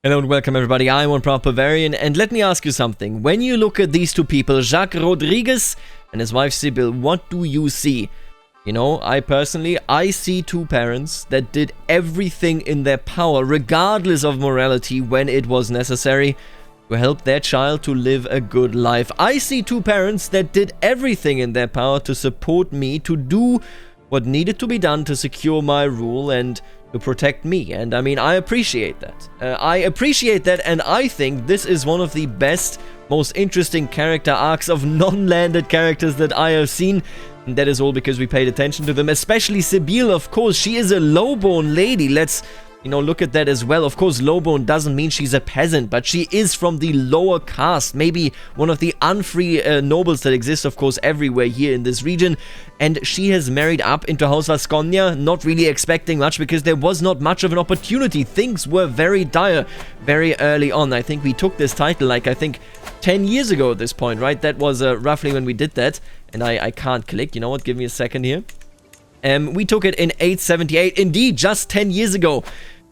Hello and welcome everybody, I'm one proud Bavarian, and let me ask you something. When you look at these two people, Jacques Rodriguez and his wife Sibylle, what do you see? You know, I see two parents that did everything in their power, regardless of morality, when it was necessary, to help their child to live a good life. I see two parents that did everything in their power to support me, to do what needed to be done to secure my rule and to protect me. And I mean, I appreciate that. And I think this is one of the best, most interesting character arcs of non-landed characters that I have seen. And that is all because we paid attention to them, especially Sibylle, of course. She is a lowborn lady. Let's, look at that as well. Of course, lowborn doesn't mean she's a peasant, but she is from the lower caste, maybe one of the unfree nobles that exist, of course, everywhere here in this region. And she has married up into House Vasconia, not really expecting much because there was not much of an opportunity. Things were very dire very early on. I think we took this title, 10 years ago at this point, right? That was roughly when we did that. And I can't click. You know what? Give me a second here. We took it in 878. Indeed, just 10 years ago.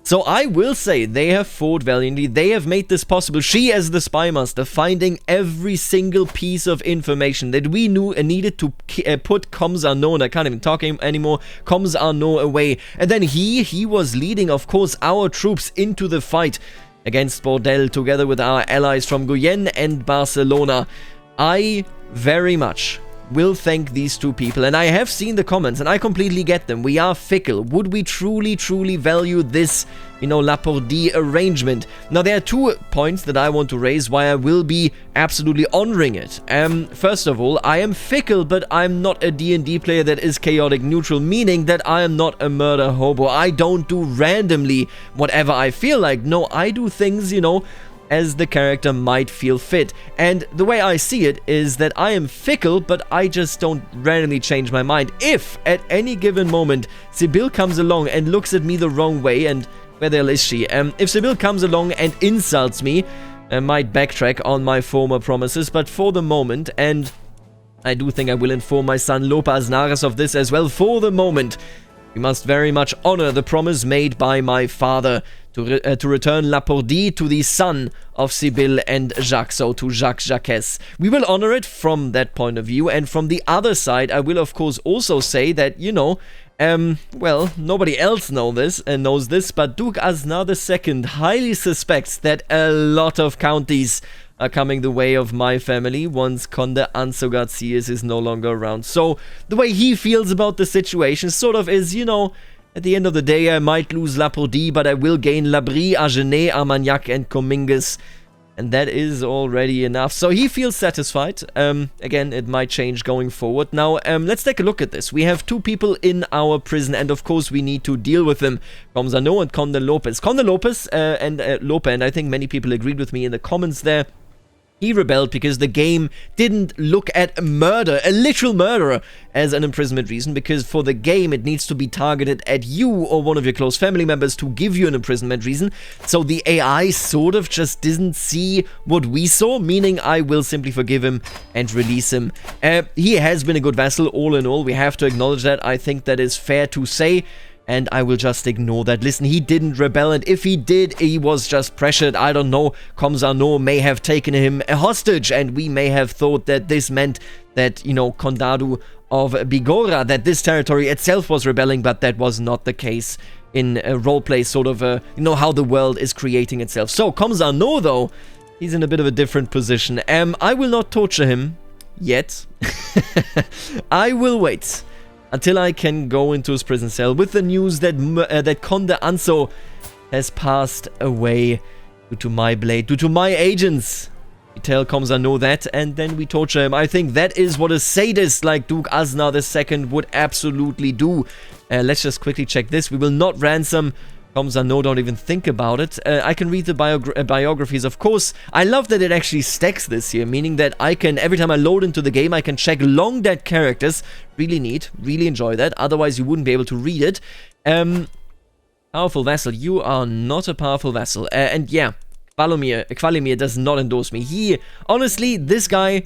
So I will say they have fought valiantly. They have made this possible. She, as the spy master, finding every single piece of information that we knew and needed to put Comms Unknown, I can't even talk anymore, Comms Unknown away. And then he was leading, of course, our troops into the fight against Bordel, together with our allies from Guyenne and Barcelona. I very much will thank these two people, and I have seen the comments, and I completely get them. We are fickle. Would we truly value this, Lapordie arrangement? Now, there are 2 points that I want to raise why I will be absolutely honoring it. First of all, I am fickle, but I'm not a D&D player that is chaotic neutral, meaning that I am not a murder hobo. I don't do randomly whatever I feel like. No, I do things, as the character might feel fit. And the way I see it is that I am fickle, but I just don't randomly change my mind. If at any given moment Sibylle comes along and looks at me the wrong way, and where the hell is she? If Sibylle comes along and insults me, I might backtrack on my former promises, but for the moment, and I do think I will inform my son Lope Aznares of this as well, for the moment, we must very much honor the promise made by my father to return Lapordie to the son of Sibylle and Jacques, so to Jacques. We will honor it from that point of view, and from the other side, I will of course also say that, well, nobody else knows this, but Duke Aznar II highly suspects that a lot of counties are coming the way of my family once Conde Anso Garcias is no longer around. So, the way he feels about the situation sort of is, at the end of the day, I might lose Lapordie, but I will gain Labrie, Agenais, Armagnac, and Cominges. And that is already enough. So he feels satisfied. Again, it might change going forward. Now, let's take a look at this. We have 2 people in our prison, and of course we need to deal with them. Comzano and Conde Lopez. Conde Lopez and Lope, and I think many people agreed with me in the comments there. He rebelled because the game didn't look at murder, a literal murderer, as an imprisonment reason, because for the game it needs to be targeted at you or one of your close family members to give you an imprisonment reason. So the AI sort of just didn't see what we saw, meaning I will simply forgive him and release him. He has been a good vassal, all in all. We have to acknowledge that. I think that is fair to say. And I will just ignore that. Listen, he didn't rebel, and if he did, he was just pressured. I don't know. Comzano may have taken him a hostage, and we may have thought that this meant that, Condado of Bigorra, that this territory itself was rebelling, but that was not the case in a roleplay, sort of, how the world is creating itself. So, Comzano, though, he's in a bit of a different position. I will not torture him yet. I will wait until I can go into his prison cell with the news that that Conde Anso has passed away due to my blade, due to my agents. We tell Comzano that, and then we torture him. I think that is what a sadist like Duke Aznar II would absolutely do. Let's just quickly check this. We will not ransom Comzano, don't even think about it. I can read the biographies, of course. I love that it actually stacks this here, meaning that I can, every time I load into the game, I can check long dead characters. Really neat, really enjoy that. Otherwise, you wouldn't be able to read it. Powerful vassal. You are not a powerful vassal. And yeah, Qualimir does not endorse me. Honestly, this guy,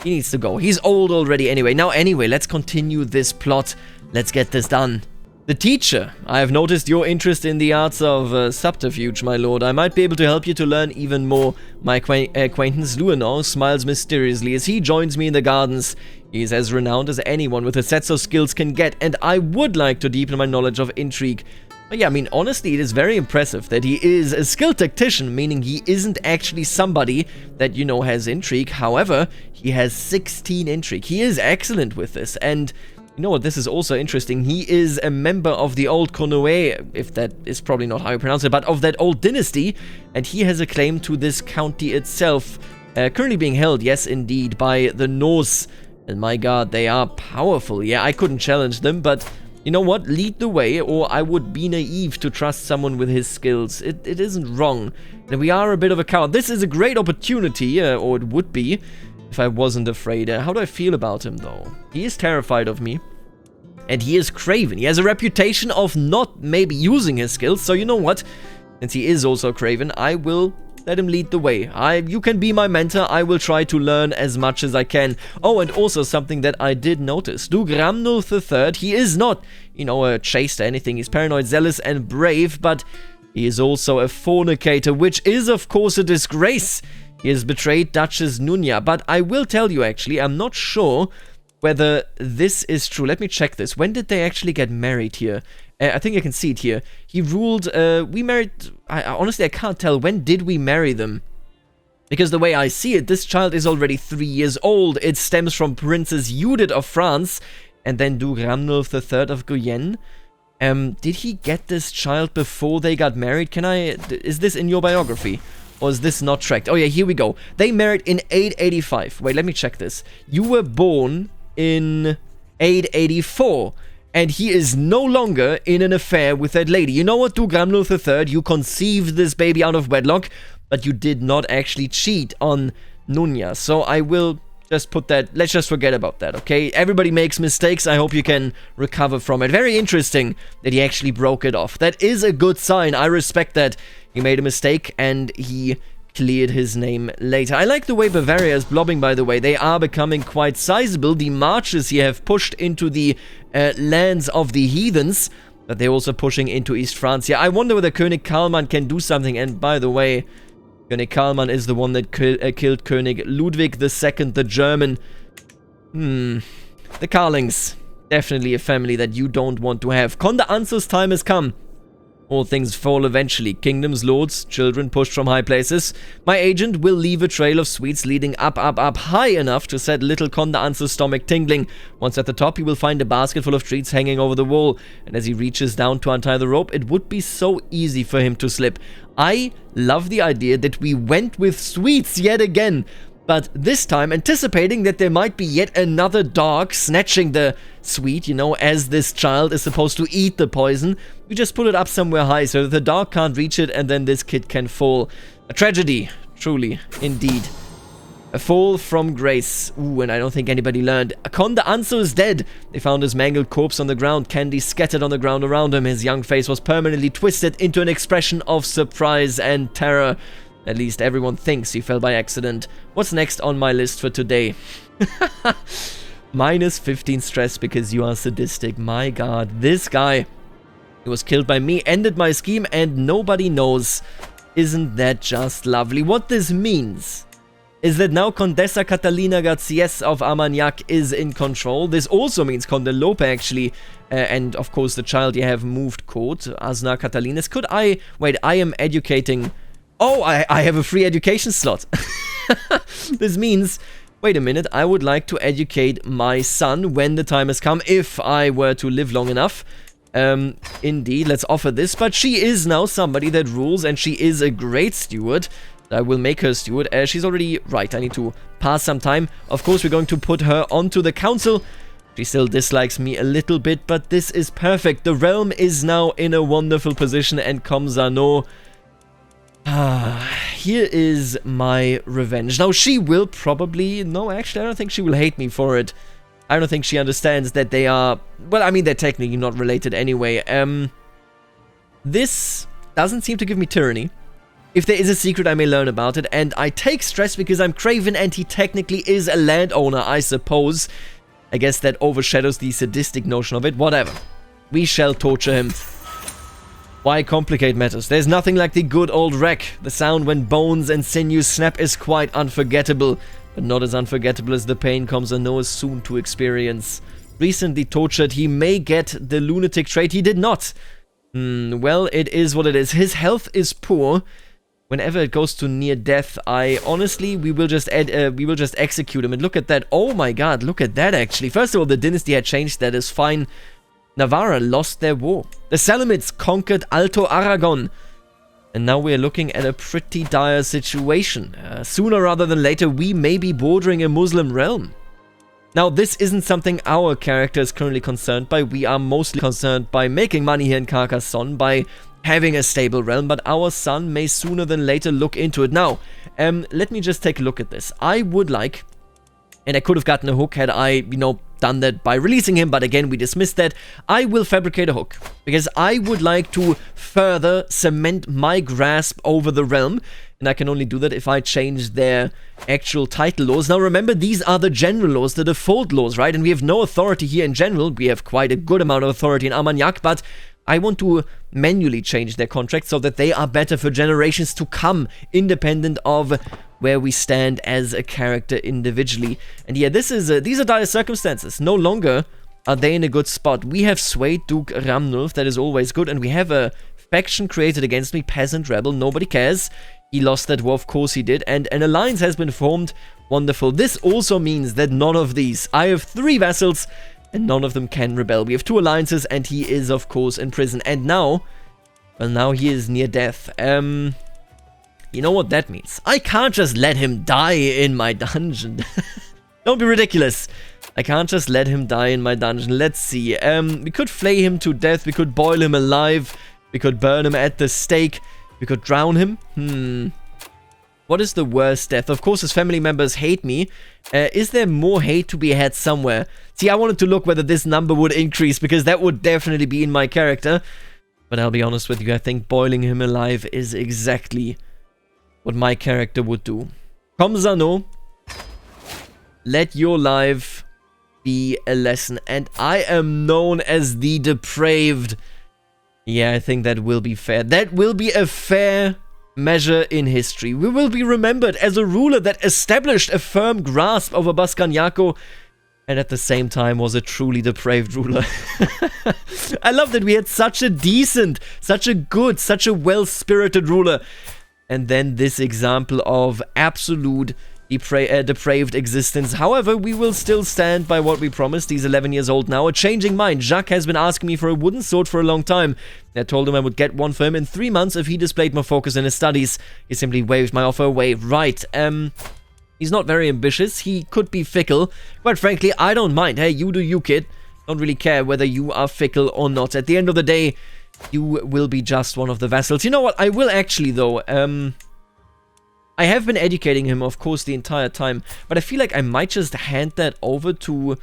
he needs to go. He's old already anyway. Now, anyway, let's continue this plot. Let's get this done. The teacher. I have noticed your interest in the arts of subterfuge, my lord. I might be able to help you to learn even more. My acquaintance Luenor smiles mysteriously as he joins me in the gardens. He is as renowned as anyone with a set of skills can get, and I would like to deepen my knowledge of intrigue. But yeah, I mean, honestly, it is very impressive that he is a skilled tactician, meaning he isn't actually somebody that, you know, has intrigue. However, he has 16 intrigue. He is excellent with this, and you know what, this is also interesting. He is a member of the old Konoe, if that is probably not how you pronounce it, but of that old dynasty, and he has a claim to this county itself, currently being held, yes indeed, by the Norse. And my god, they are powerful. Yeah, I couldn't challenge them, but you know what? Lead the way, or I would be naive to trust someone with his skills. It isn't wrong. And we are a bit of a coward. This is a great opportunity, or it would be, if I wasn't afraid. How do I feel about him, though? He is terrified of me. And he is craven. He has a reputation of not maybe using his skills. So you know what? Since he is also craven, I will let him lead the way. You can be my mentor. I will try to learn as much as I can. Oh, and also something that I did notice. Duke Ramnulf III, he is not, you know, a chaste or anything. He's paranoid, zealous, and brave, but he is also a fornicator, which is, of course, a disgrace. He has betrayed Duchess Nunya, but I will tell you, actually, I'm not sure whether this is true. Let me check this. When did they actually get married here? I think I can see it here. He ruled, we married, honestly, I can't tell. When did we marry them? Because the way I see it, this child is already 3 years old. It stems from Princess Judith of France, and then Duke Ramnulf III of Guyenne. Did he get this child before they got married? Is this in your biography? Or is this not tracked? Oh yeah, here we go. They married in 885. Wait, let me check this. You were born in 884. And he is no longer in an affair with that lady. You know what, Duke Ramnulf III? You conceived this baby out of wedlock, but you did not actually cheat on Nunya. So I will just put that, let's just forget about that, okay? Everybody makes mistakes. I hope you can recover from it. Very interesting that he actually broke it off. That is a good sign. I respect that. He made a mistake and he cleared his name later. I like the way Bavaria is blobbing, by the way. They are becoming quite sizable. The marches here have pushed into the lands of the heathens, but they're also pushing into East France. Yeah, I wonder whether König Karlmann can do something. And by the way, König Karlmann is the one that killed König Ludwig II, the German. The Karlings. Definitely a family that you don't want to have. Conde Anzo's time has come. All things fall eventually. Kingdoms, lords, children pushed from high places. My agent will leave a trail of sweets leading up high enough to set little Conde Anzo's stomach tingling. Once at the top, he will find a basket full of treats hanging over the wall. And as he reaches down to untie the rope, it would be so easy for him to slip. I love the idea that we went with sweets yet again. But this time, anticipating that there might be yet another dog snatching the sweet, you know, as this child is supposed to eat the poison, we just put it up somewhere high so that the dog can't reach it and then this kid can fall. A tragedy, truly, indeed. A fall from grace. Ooh, and I don't think anybody learned. Conde Anzo is dead. They found his mangled corpse on the ground, candy scattered on the ground around him. His young face was permanently twisted into an expression of surprise and terror. At least everyone thinks he fell by accident. What's next on my list for today? Minus 15 stress because you are sadistic. My god, this guy, he was killed by me, ended my scheme, and nobody knows. Isn't that just lovely? What this means is that now Condesa Catalina Garcies of Armagnac is in control. This also means Conde Lope, actually, and of course the child you have moved court, Asna Catalines. Could I... Wait, I am educating... Oh, I have a free education slot. This means, wait a minute, I would like to educate my son when the time has come, if I were to live long enough. Indeed, let's offer this. But she is now somebody that rules, and she is a great steward. I will make her steward. She's already... Right, I need to pass some time. Of course, we're going to put her onto the council. She still dislikes me a little bit, but this is perfect. The realm is now in a wonderful position, and Komsano... here is my revenge. Now, she will probably... No, actually, I don't think she will hate me for it. I don't think she understands that they are... Well, I mean, they're technically not related anyway. This doesn't seem to give me tyranny. If there is a secret, I may learn about it. And I take stress because I'm craven and he technically is a landowner, I suppose. I guess that overshadows the sadistic notion of it. Whatever. We shall torture him. Why complicate matters? There's nothing like the good old wreck. The sound when bones and sinews snap is quite unforgettable, but not as unforgettable as the pain Komzano is soon to experience. Recently tortured, he may get the lunatic trait. He did not. Well, it is what it is. His health is poor. Whenever it goes to near death, we will just execute him. And look at that. Oh my god, look at that actually. First of all, the dynasty had changed. That is fine. Navarra lost their war. The Seleucids conquered Alto Aragon. And now we're looking at a pretty dire situation. Sooner rather than later, we may be bordering a Muslim realm. Now, this isn't something our character is currently concerned by. We are mostly concerned by making money here in Carcassonne, by having a stable realm, but our son may sooner than later look into it. Now, let me just take a look at this. I would like, and I could have gotten a hook had I, done that by releasing him, but again, we dismissed that. I will fabricate a hook, because I would like to further cement my grasp over the realm, and I can only do that if I change their actual title laws. Now remember, these are the general laws, the default laws, right? And we have no authority here in general. We have quite a good amount of authority in Armagnac, but I want to manually change their contracts so that they are better for generations to come, independent of where we stand as a character individually. And yeah, these are dire circumstances. No longer are they in a good spot. We have swayed Duke Ramnulf, that is always good, and we have a faction created against me, Peasant Rebel, nobody cares. He lost that war, of course he did, and an alliance has been formed. Wonderful. This also means that none of these, I have 3 vassals, and none of them can rebel. We have 2 alliances, and he is, of course, in prison. And now, well, now he is near death. You know what that means? I can't just let him die in my dungeon. Don't be ridiculous. I can't just let him die in my dungeon. Let's see. We could flay him to death. We could boil him alive. We could burn him at the stake. We could drown him. What is the worst death? Of course, his family members hate me. Is there more hate to be had somewhere? See, I wanted to look whether this number would increase, because that would definitely be in my character. But I'll be honest with you, I think boiling him alive is exactly what my character would do. Komzano, let your life be a lesson. And I am known as the depraved. Yeah, I think that will be fair. That will be a fair measure in history. We will be remembered as a ruler that established a firm grasp over Bascaniaco, and at the same time was a truly depraved ruler. I love that we had such a decent, such a good, such a well-spirited ruler, and then this example of absolute depraved existence. However, we will still stand by what we promised. He's 11 years old now. A changing mind. Jacques has been asking me for a wooden sword for a long time. I told him I would get one for him in 3 months if he displayed more focus in his studies. He simply waved my offer away. Right, he's not very ambitious. He could be fickle. Quite frankly, I don't mind. Hey, you do you, kid. Don't really care whether you are fickle or not. At the end of the day, you will be just one of the vassals. You know what? I will actually, though, I have been educating him, of course, the entire time, but I feel like I might just hand that over to...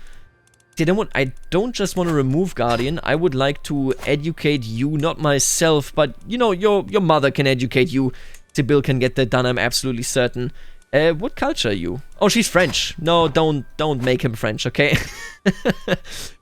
I don't just want to remove Guardian. I would like to educate you, not myself, but, you know, your mother can educate you. Sibyl can get that done, I'm absolutely certain. What culture are you? Oh, she's French. No, don't make him French, okay?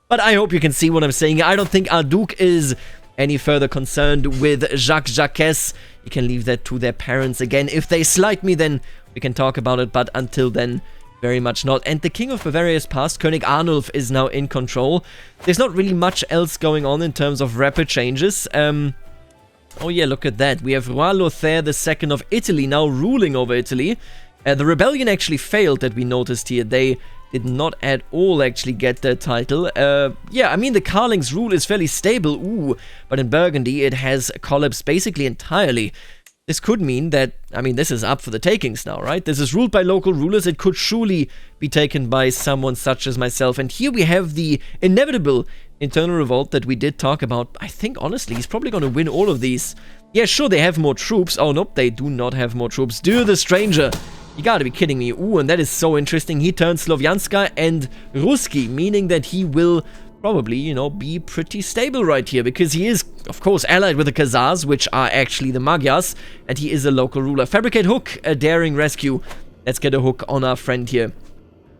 But I hope you can see what I'm saying. I don't think our Duke is any further concerned with Jacques. You can leave that to their parents. Again, if they slight me, then we can talk about it, but until then, very much not. And the King of Bavaria is passed. König Arnulf is now in control. There's not really much else going on in terms of rapid changes. Oh yeah, look at that. We have Roi Lothair II of Italy now ruling over Italy. The rebellion actually failed, that we noticed here. They did not at all actually get their title. Yeah, I mean, the Carling's rule is fairly stable, but in Burgundy it has collapsed basically entirely. This could mean that, I mean, this is up for the takings now, right? This is ruled by local rulers. It could surely be taken by someone such as myself. And here we have the inevitable internal revolt that we did talk about. I think, honestly, he's probably going to win all of these. Yeah, sure, they have more troops. Oh, nope, they do not have more troops. Do the stranger. You gotta be kidding me. And that is so interesting. He turns Slovyanska and Ruski, meaning that he will probably, you know, be pretty stable right here, because he is, of course, allied with the Khazars, which are actually the Magyars, and he is a local ruler. Fabricate hook, a daring rescue. Let's get a hook on our friend here.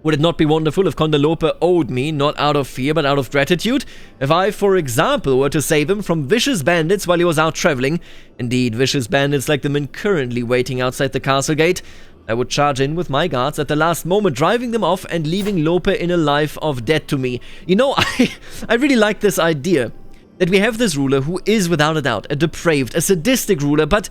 Would it not be wonderful if Condelope owed me, not out of fear, but out of gratitude? If I, for example, were to save him from vicious bandits while he was out traveling, indeed, vicious bandits like the men currently waiting outside the castle gate, I would charge in with my guards at the last moment, driving them off and leaving Lope in a life of debt to me. You know, I really like this idea, that we have this ruler who is, without a doubt, a depraved, a sadistic ruler, but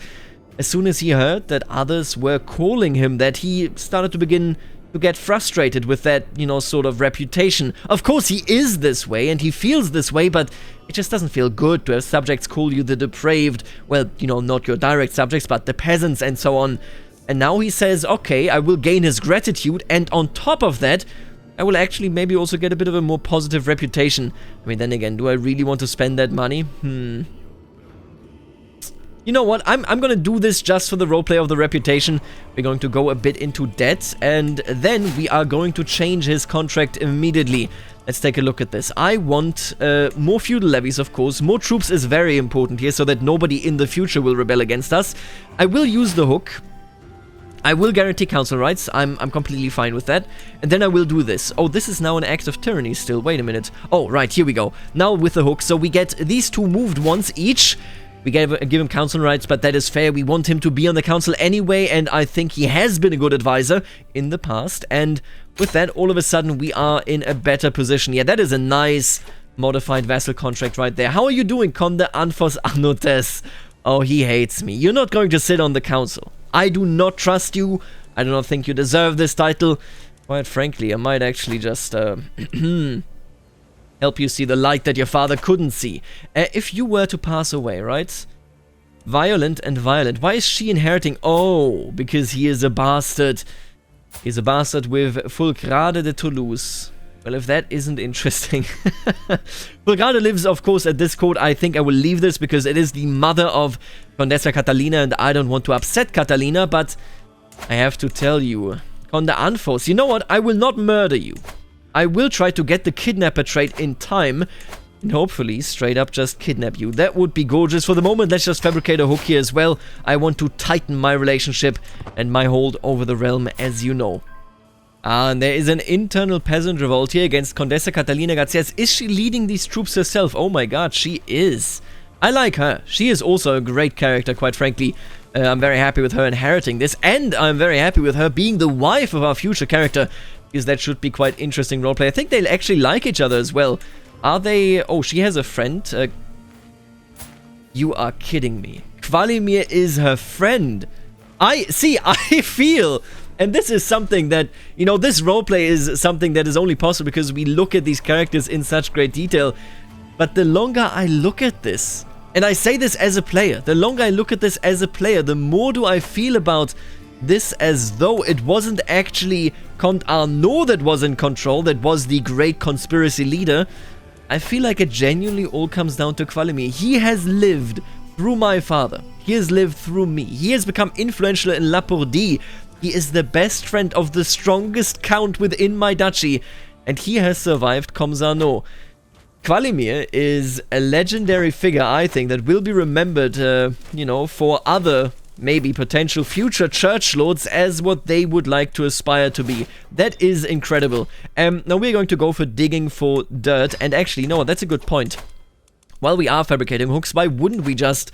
as soon as he heard that others were calling him that, he started to begin to get frustrated with that, you know, sort of reputation. Of course, he is this way, and he feels this way, but it just doesn't feel good to have subjects call you the depraved, well, you know, not your direct subjects, but the peasants and so on. And now he says, okay, I will gain his gratitude, and on top of that, I will actually maybe also get a bit of a more positive reputation. I mean, then again, do I really want to spend that money? You know what, I'm gonna do this just for the roleplay of the reputation. We're going to go a bit into debt, and then we are going to change his contract immediately. Let's take a look at this. I want more feudal levies, of course. More troops is very important here, so that nobody in the future will rebel against us. I will use the hook. I will guarantee council rights. I'm completely fine with that. And then I will do this. Oh, this is now an act of tyranny still. Wait a minute. Oh, right, here we go. Now with the hook. So we get these two moved once each. We give him council rights, but that is fair. We want him to be on the council anyway, and I think he has been a good advisor in the past. And with that, all of a sudden, we are in a better position. Yeah, that is a nice modified vassal contract right there. How are you doing, Conde Anfos Anotes? Oh, he hates me. You're not going to sit on the council. I do not trust you. I do not think you deserve this title. Quite frankly, I might actually just help you see the light that your father couldn't see. If you were to pass away, right? Violent and violent. Why is she inheriting? Oh, because he is a bastard. He's a bastard with Fulgrade de Toulouse. Well, if that isn't interesting. Fulgrade lives, of course, at this court. I think I will leave this because it is the mother of Condessa Catalina, and I don't want to upset Catalina, but I have to tell you, Conde Anfos, you know what? I will not murder you. I will try to get the kidnapper trait in time, and hopefully straight up just kidnap you. That would be gorgeous. For the moment, let's just fabricate a hook here as well. I want to tighten my relationship and my hold over the realm, as you know. And there is an internal peasant revolt here against Condessa Catalina Garcias. Is she leading these troops herself? Oh my god, she is. I like her. She is also a great character, quite frankly. I'm very happy with her inheriting this, and I'm very happy with her being the wife of our future character, because that should be quite interesting roleplay. I think they'll actually like each other as well. Are they... Oh, she has a friend. You are kidding me. Kvalimir is her friend. I feel... And this is something that, you know, this roleplay is something that is only possible because we look at these characters in such great detail. But the longer I look at this, and I say this as a player, the longer I look at this as a player, the more do I feel about this as though it wasn't actually Count Arnaud that was in control, that was the great conspiracy leader. I feel like it genuinely all comes down to Kvalimir. He has lived through my father. He has lived through me. He has become influential in Lapourdie. He is the best friend of the strongest count within my duchy, and he has survived Comes Arnaud. Kvalimir is a legendary figure, I think, that will be remembered, you know, for other, maybe potential future church lords as what they would like to aspire to be. That is incredible. Now we're going to go for digging for dirt, and actually, no, that's a good point. While we are fabricating hooks, why wouldn't we just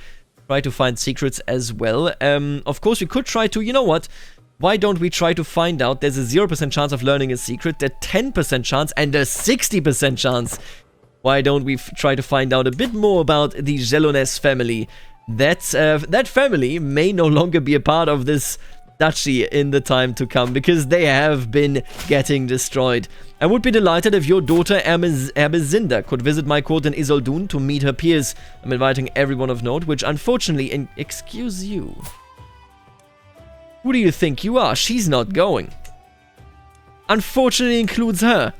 try to find secrets as well? Of course, we could try to, you know what? Why don't we try to find out? There's a 0% chance of learning a secret, a 10% chance, and a 60% chance. Why don't we try to find out a bit more about the Gelonès family? That family may no longer be a part of this duchy in the time to come, because they have been getting destroyed. I would be delighted if your daughter Ermesinda could visit my court in Isoldoun to meet her peers. I'm inviting everyone of note, which unfortunately... Excuse you. Who do you think you are? She's not going. Unfortunately includes her.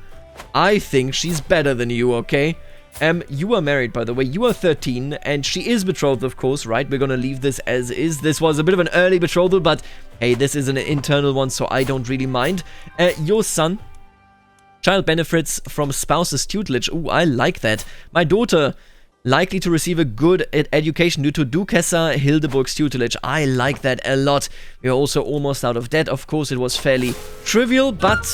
I think she's better than you, okay? You are married, by the way. You are 13, and she is betrothed, of course, right? We're gonna leave this as is. This was a bit of an early betrothal, but hey, this is an internal one, so I don't really mind. Your son. Child benefits from spouse's tutelage. Ooh, I like that. My daughter... likely to receive a good education due to Duchessa Hildeburg's tutelage. I like that a lot. We are also almost out of debt. Of course, it was fairly trivial, but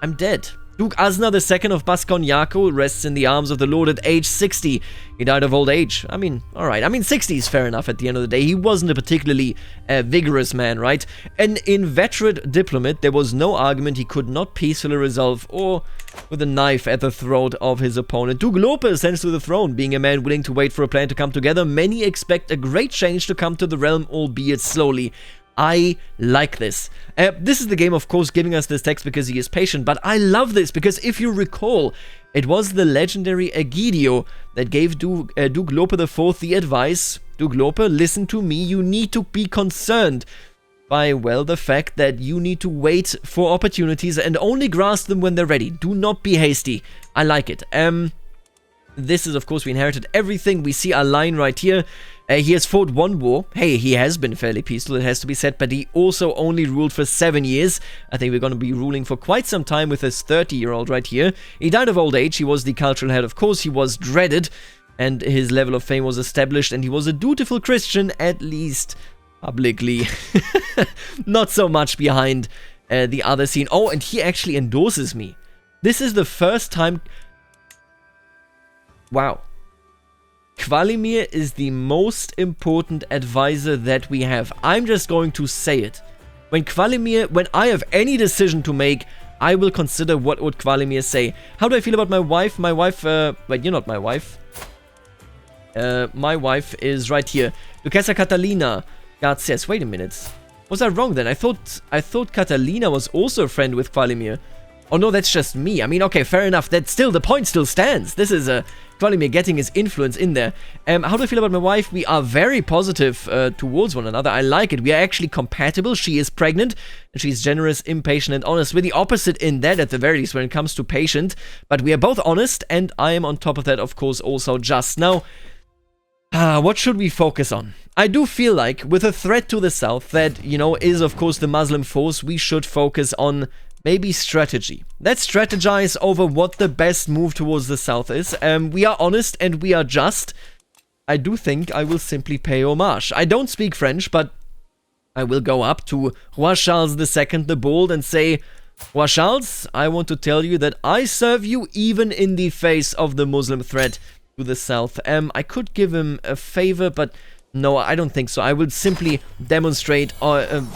I'm dead. Duke Asna II of Basque rests in the arms of the Lord at age 60. He died of old age. I mean, alright. I mean, 60 is fair enough at the end of the day. He wasn't a particularly vigorous man, right? An inveterate diplomat, there was no argument he could not peacefully resolve or with a knife at the throat of his opponent. Duke Lope ascends to the throne. Being a man willing to wait for a plan to come together, many expect a great change to come to the realm, albeit slowly. I like this. This is the game, of course, giving us this text because he is patient, but I love this because if you recall, it was the legendary Egidio that gave Duke Lope IV the advice, Duke Lope, listen to me, you need to be concerned by, well, the fact that you need to wait for opportunities and only grasp them when they're ready. Do not be hasty. I like it. This is, of course, we inherited everything. We see our line right here. He has fought one war. Hey, he has been fairly peaceful, it has to be said, but he also only ruled for 7 years. I think we're going to be ruling for quite some time with this 30-year-old right here. He died of old age. He was the cultural head, of course. He was dreaded, and his level of fame was established, and he was a dutiful Christian, at least publicly. Not so much behind the other scene. Oh, and he actually endorses me. This is the first time... Wow. Kvalimir is the most important advisor that we have. I'm just going to say it. When I have any decision to make, I will consider what would Kvalimir say. How do I feel about my wife? My wife, wait, you're not my wife. My wife is right here. Duquesa Catalina Garcias. Wait a minute. Was I wrong then? I thought Catalina was also a friend with Kvalimir. Oh no, that's just me. I mean, okay, fair enough. That's still, the point still stands. This is Kvalimir getting his influence in there. How do I feel about my wife? We are very positive towards one another. I like it. We are actually compatible. She is pregnant, and she's generous, impatient, and honest. We're the opposite in that, at the very least, when it comes to patient. But we are both honest, and I am on top of that, of course, also just. Now, what should we focus on? I do feel like, with a threat to the south that, you know, is, of course, the Muslim force, we should focus on... maybe strategy. Let's strategize over what the best move towards the south is. We are honest and we are just. I do think I will simply pay homage. I don't speak French, but I will go up to Roi Charles II the Bold and say, Roi Charles, I want to tell you that I serve you even in the face of the Muslim threat to the south. I could give him a favor, but... no, I don't think so. I will simply demonstrate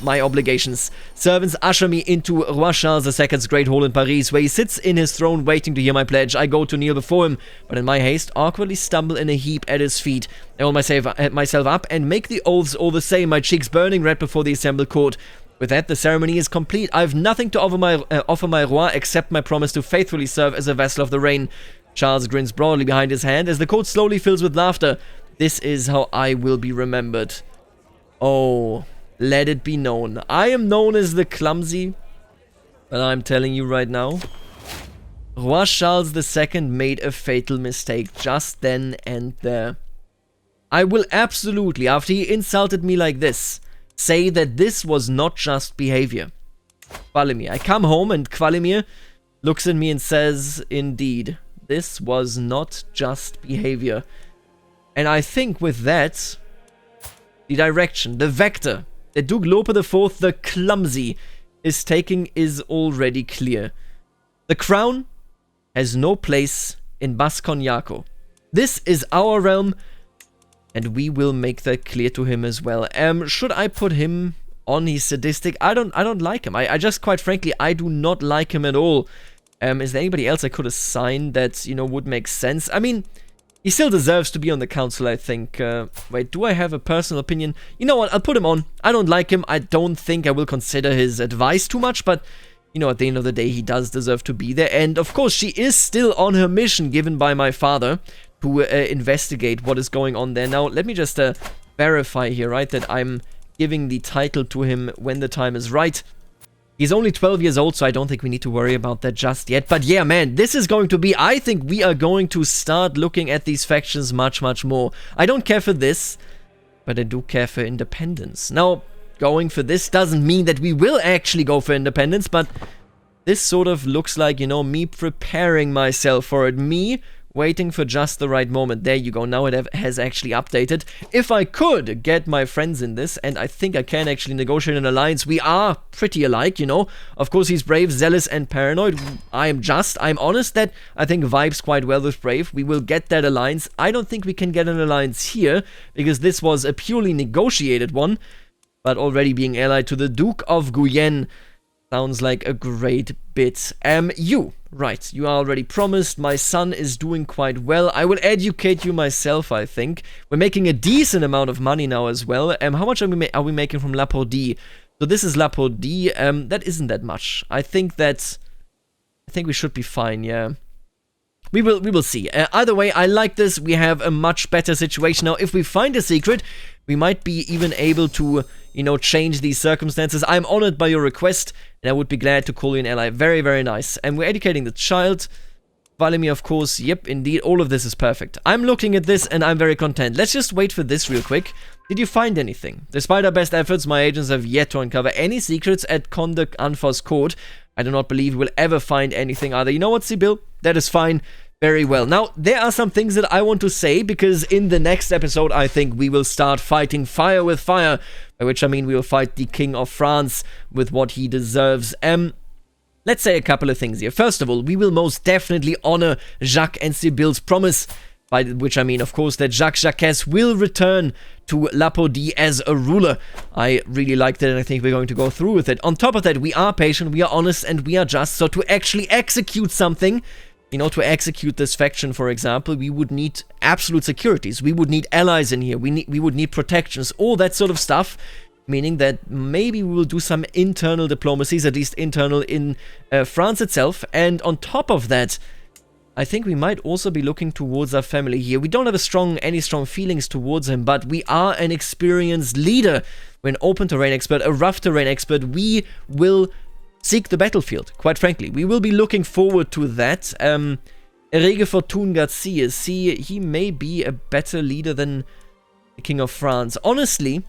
my obligations. Servants usher me into Roi Charles II's Great Hall in Paris, where he sits in his throne waiting to hear my pledge. I go to kneel before him, but in my haste, awkwardly stumble in a heap at his feet. I hold myself up and make the oaths all the same, my cheeks burning red before the assembled court. With that, the ceremony is complete. I have nothing to offer my roi except my promise to faithfully serve as a vassal of the reign. Charles grins broadly behind his hand as the court slowly fills with laughter. This is how I will be remembered. Oh, let it be known. I am known as the clumsy, but I'm telling you right now, Roi Charles II made a fatal mistake just then and there. I will absolutely, after he insulted me like this, say that this was not just behavior. Kvalimir. I come home and Kvalimir looks at me and says, indeed, this was not just behavior. And I think with that, the direction, the vector that Duke Lope IV, the clumsy, is taking is already clear. The crown has no place in Basque. This is our realm, and we will make that clear to him as well. Should I put him on? He's sadistic. I don't like him. I just, quite frankly, I do not like him at all. Is there anybody else I could assign that, you know, would make sense? I mean... he still deserves to be on the council, I think. Wait, do I have a personal opinion? You know what, I'll put him on. I don't like him. I don't think I will consider his advice too much, but, you know, at the end of the day, he does deserve to be there. And, of course, she is still on her mission given by my father to investigate what is going on there. Now, let me just verify here, right, that I'm giving the title to him when the time is right. He's only 12 years old, so I don't think we need to worry about that just yet. But yeah, man, this is going to be... I think we are going to start looking at these factions much, much more. I don't care for this, but I do care for independence. Now, going for this doesn't mean that we will actually go for independence, but this sort of looks like, you know, me preparing myself for it. Me Waiting for just the right moment. There you go. Now it has actually updated. If I could get my friends in this, and I think I can actually negotiate an alliance, we are pretty alike, you know. Of course, he's brave, zealous, and paranoid. I'm honest that I think vibes quite well with brave. We will get that alliance. I don't think we can get an alliance here, because this was a purely negotiated one. But already being allied to the Duke of Guyenne sounds like a great bit. Right, you are already promised. My son is doing quite well. I will educate you myself, I think. We're making a decent amount of money now as well. How much are we making from Lapodie? So this is Lapodie. That isn't that much. I think we should be fine, yeah. We will see. Either way, I like this. We have a much better situation now. If we find a secret, we might be even able to, you know, change these circumstances. I'm honored by your request, and I would be glad to call you an ally. Very, very nice. And we're educating the child. Valimir, of course. Yep, indeed. All of this is perfect. I'm looking at this, and I'm very content. Let's just wait for this real quick. Did you find anything? Despite our best efforts, my agents have yet to uncover any secrets at Conde Anfos court. I do not believe we'll ever find anything either. You know what, Sibyl? That is fine. Very well. Now, there are some things that I want to say, because in the next episode, I think we will start fighting fire with fire, by which I mean we will fight the King of France with what he deserves. Let's say a couple of things here. First of all, we will most definitely honor Jacques and Sibyl's promise, by which I mean, of course, that Jacques will return to Lapodie as a ruler. I really like that, and I think we're going to go through with it. On top of that, we are patient, we are honest, and we are just. So to actually execute something, you know, to execute this faction, for example, we would need absolute securities. We would need allies in here. We would need protections, all that sort of stuff. Meaning that maybe we will do some internal diplomacies, at least internal in France itself. And on top of that, I think we might also be looking towards our family here. We don't have any strong feelings towards him, but we are an experienced leader. We're an open terrain expert, a rough terrain expert. We will seek the battlefield, quite frankly. We will be looking forward to that. Erege Fortune Garcia, he may be a better leader than the King of France. Honestly,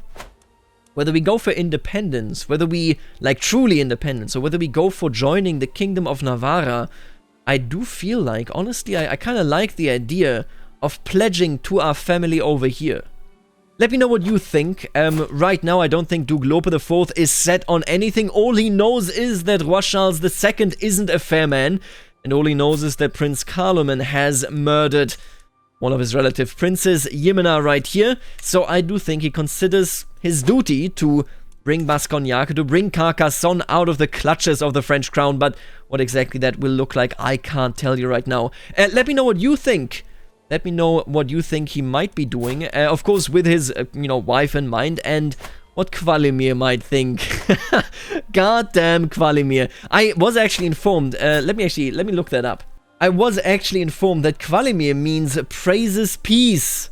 whether we go for independence, whether we, like, truly independence, or whether we go for joining the Kingdom of Navarra, I do feel like, honestly, I kind of like the idea of pledging to our family over here. Let me know what you think. Right now, I don't think Duke Lope IV is set on anything. All he knows is that Roi Charles II isn't a fair man, and all he knows is that Prince Carloman has murdered one of his relative princes, Yimena, right here. So I do think he considers his duty to bring Bascognac, to bring Carcassonne out of the clutches of the French crown, but what exactly that will look like, I can't tell you right now. Let me know what you think. Let me know what you think he might be doing, of course with his, wife in mind, and what Kvalimir might think. Goddamn Kvalimir. I was actually informed, let me look that up. I was actually informed that Kvalimir means praises peace.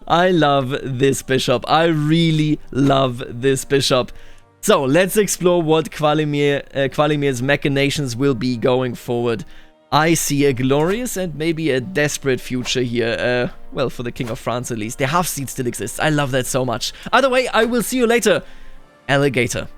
I love this bishop. I really love this bishop. So, let's explore what Kvalimir's machinations will be going forward. I see a glorious and maybe a desperate future here. Well, for the King of France at least. The half seat still exists. I love that so much. Either way, I will see you later, alligator.